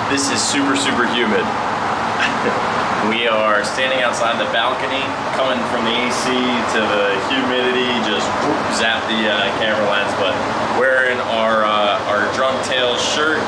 This is super, super humid. We are standing outside the balcony, coming from the AC to the humidity, just zap the camera lens, but wearing our Drunk Tales shirt,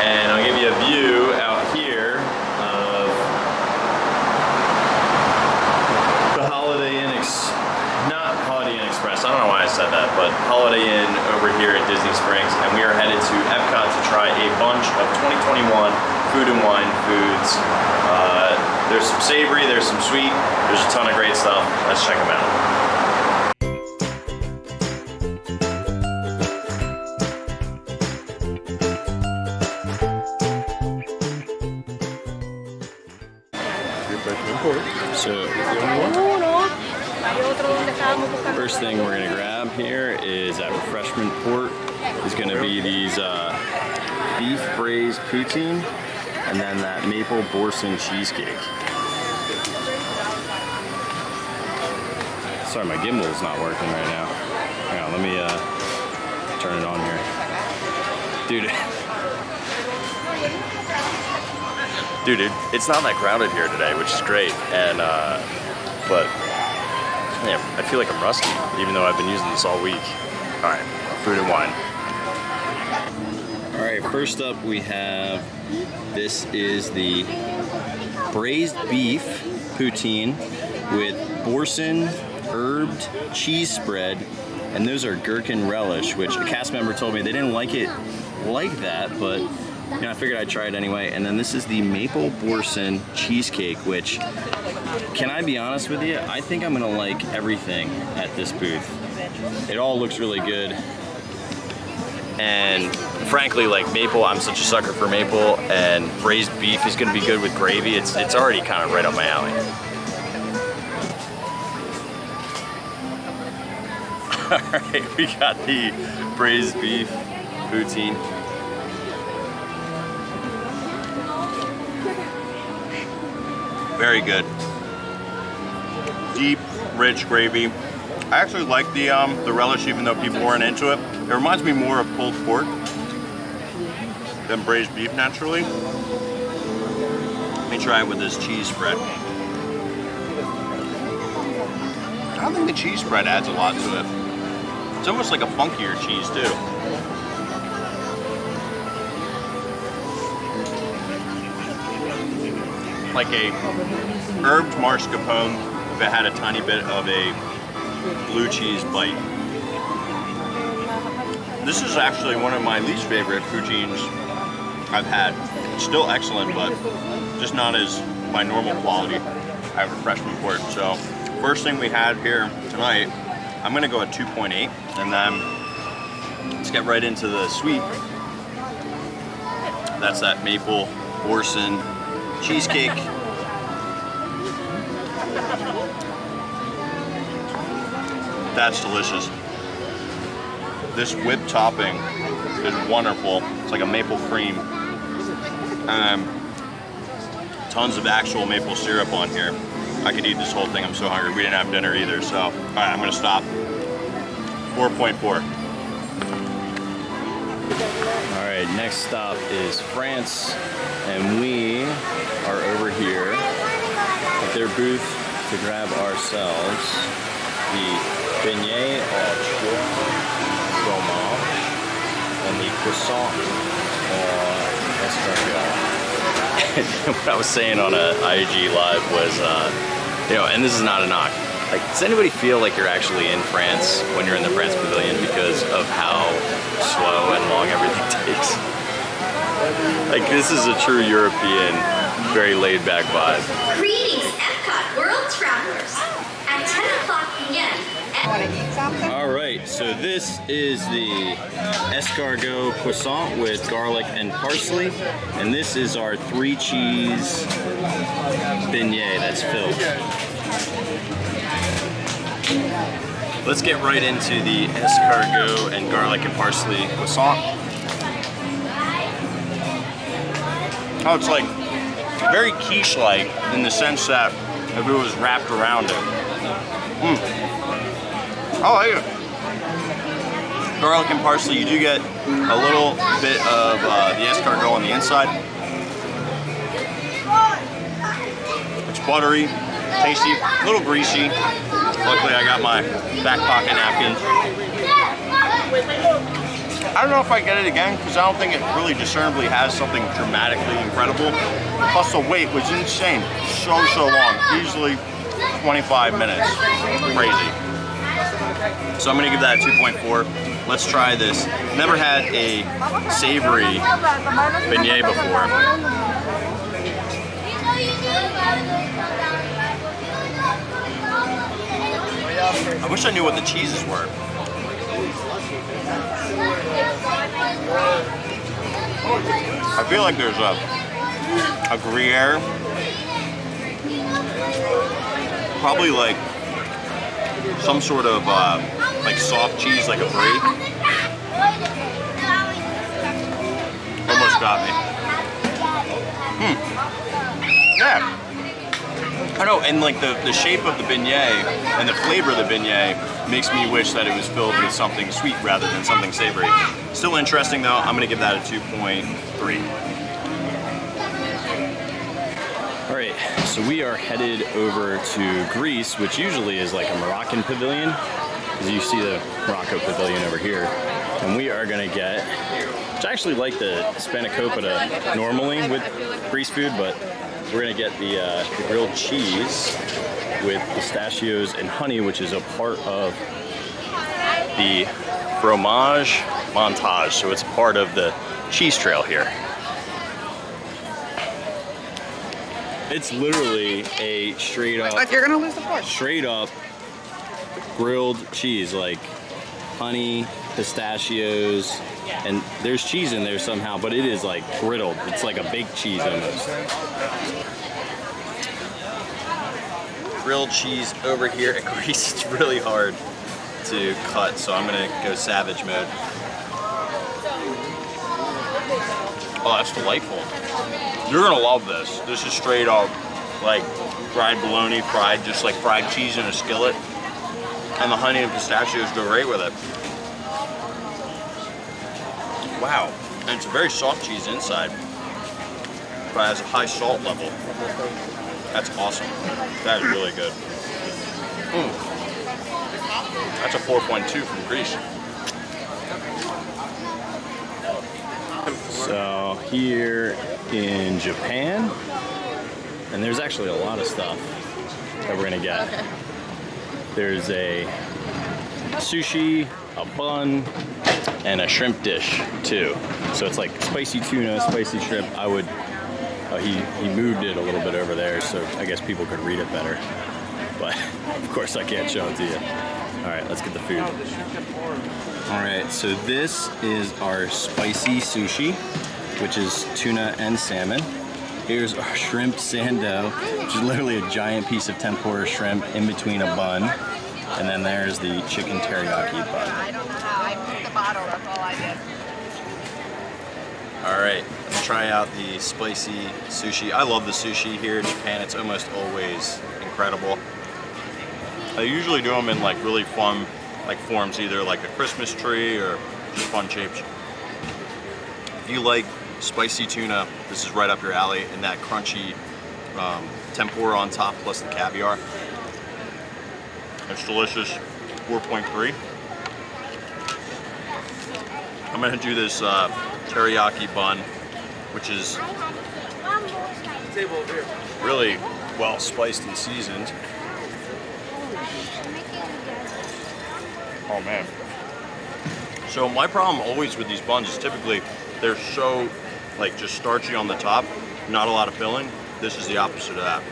and I'll give you a view out here of the Holiday Inn not Holiday Inn Express, I don't know why I said that, but Holiday Inn over here at Disney Springs, and we are headed to Epcot to try a bunch of 2021 food and wine foods. There's some savory, there's some sweet, there's a ton of great stuff. Let's check them out. So, first thing we're gonna grab here is at Refreshment Port is gonna be these Beef Braised Poutine and then that Maple Boursin Cheesecake. Sorry, my gimbal's not working right now. Hang on, let me turn it on here. Dude, it's not that crowded here today, which is great, and but yeah, I feel like I'm rusty, even though I've been using this all week. All right, food and wine. All right, first up we have, this is the braised beef poutine with Boursin herbed cheese spread, and those are gherkin relish, which a cast member told me they didn't like it like that, but you know, I figured I'd try it anyway. And then this is the Maple Boursin Cheesecake, which, can I be honest with you, I think I'm gonna like everything at this booth. It all looks really good. And frankly, like maple, I'm such a sucker for maple, and braised beef is gonna be good with gravy. It's already kind of right up my alley. All right, we got the braised beef poutine. Very good. Deep, rich gravy. I actually like the relish, even though people weren't into it. It reminds me more of pulled pork than braised beef naturally. Let me try it with this cheese spread. I don't think the cheese spread adds a lot to it. It's almost like a funkier cheese too. Like a herbed mascarpone if it had a tiny bit of a blue cheese bite. This is actually one of my least favorite poutines I've had. It's still excellent, but just not as my normal quality at Refreshment Port. So first thing we had here tonight, I'm gonna go at 2.8, and then let's get right into the sweet. That's that Maple Boursin Cheesecake. That's delicious. This whipped topping is wonderful. It's like a maple cream. Tons of actual maple syrup on here. I could eat this whole thing, I'm so hungry. We didn't have dinner either, so all right, I'm gonna stop. 4.4. All right, next stop is France, and we are over here at their booth to grab ourselves the Beignet au Fromage and the Croissant au Esgargot. What I was saying on a IG live was, you know, and this is not a knock, like, does anybody feel like you're actually in France when you're in the France Pavilion because of how slow and long everything takes? Like, this is a true European, very laid-back vibe. Greetings, Epcot World Travelers. At 10 o'clock p.m. All right, so this is the Escargot croissant with garlic and parsley, and this is our 3-cheese beignet that's filled. Let's get right into the escargot and garlic and parsley croissant. Oh, it's like very quiche-like in the sense that if it was wrapped around it. I like it. garlic and parsley. You do get a little bit of the escargot on the inside. It's buttery, tasty, a little greasy. Luckily, I got my back pocket napkins. I don't know if I get it again because I don't think it really discernibly has something dramatically incredible. Plus, the wait was insane. So long. Easily 25 minutes. Crazy. So I'm gonna give that a 2.4. Let's try this. Never had a savory beignet before. I wish I knew what the cheeses were. I feel like there's a Gruyere, probably like some sort of like soft cheese, like a brie. Almost got me. Yeah. I know, and like the shape of the beignet and the flavor of the beignet makes me wish that it was filled with something sweet rather than something savory. Still interesting though, I'm gonna give that a 2.3. All right, so we are headed over to Greece, which usually is like a Moroccan pavilion, because you see the Morocco pavilion over here. And we are gonna get, which I actually like the spanakopita normally with Greece food, but we're gonna get the grilled cheese with pistachios and honey, which is a part of the fromage montage. So it's part of the cheese trail here. It's literally a straight up, You're gonna lose the fork. straight up grilled cheese, like honey, pistachios, and there's cheese in there somehow, but it is like griddled. It's like a baked cheese almost. Grilled cheese over here at Greece. It's really hard to cut, so I'm gonna go savage mode. Oh, that's delightful. You're gonna love this. This is straight up like fried bologna, just like fried cheese in a skillet. And the honey and pistachios go right with it. Wow, and it's a very soft cheese inside, but it has a high salt level. That's awesome. That is really good. That's a 4.2 from Greece. So here in Japan, and there's actually a lot of stuff that we're gonna get. There's a sushi, a bun, and a shrimp dish too. So it's like spicy tuna, spicy shrimp. I would, he moved it a little bit over there, so I guess people could read it better. But of course I can't show it to you. All right, let's get the food. All right, so this is our spicy sushi, which is tuna and salmon. Here's our shrimp sando, which is literally a giant piece of tempura shrimp in between a bun. And then there's the chicken teriyaki bun. I don't know how. I moved the bottle, that's all I did. All right, let's try out the spicy sushi. I love the sushi here in Japan. It's almost always incredible. They usually do them in like really fun like forms, either like a Christmas tree or just fun shapes. If you like spicy tuna, this is right up your alley, and that crunchy tempura on top plus the caviar. It's delicious. 4.3. I'm gonna do this teriyaki bun, which is really well spiced and seasoned. Oh man. So my problem always with these buns is typically they're so like just starchy on the top, not a lot of filling. This is the opposite of that.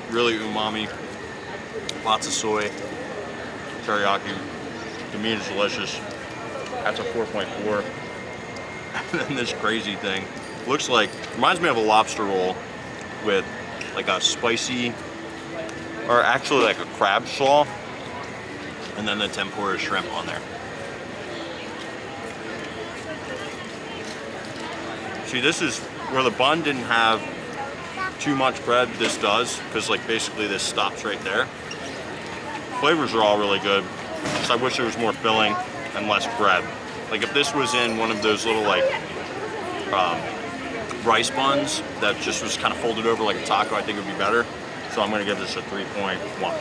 Really umami, lots of soy, teriyaki. The meat is delicious. That's a 4.4. And then this crazy thing looks like, reminds me of a lobster roll with like a spicy, or actually like a crab slaw, and then the tempura shrimp on there. See, this is where the bun didn't have too much bread. This does, because like basically this stops right there. Flavors are all really good. Just I wish there was more filling and less bread. Like if this was in one of those little like rice buns that just was kind of folded over like a taco, I think it would be better. So I'm gonna give this a 3.1.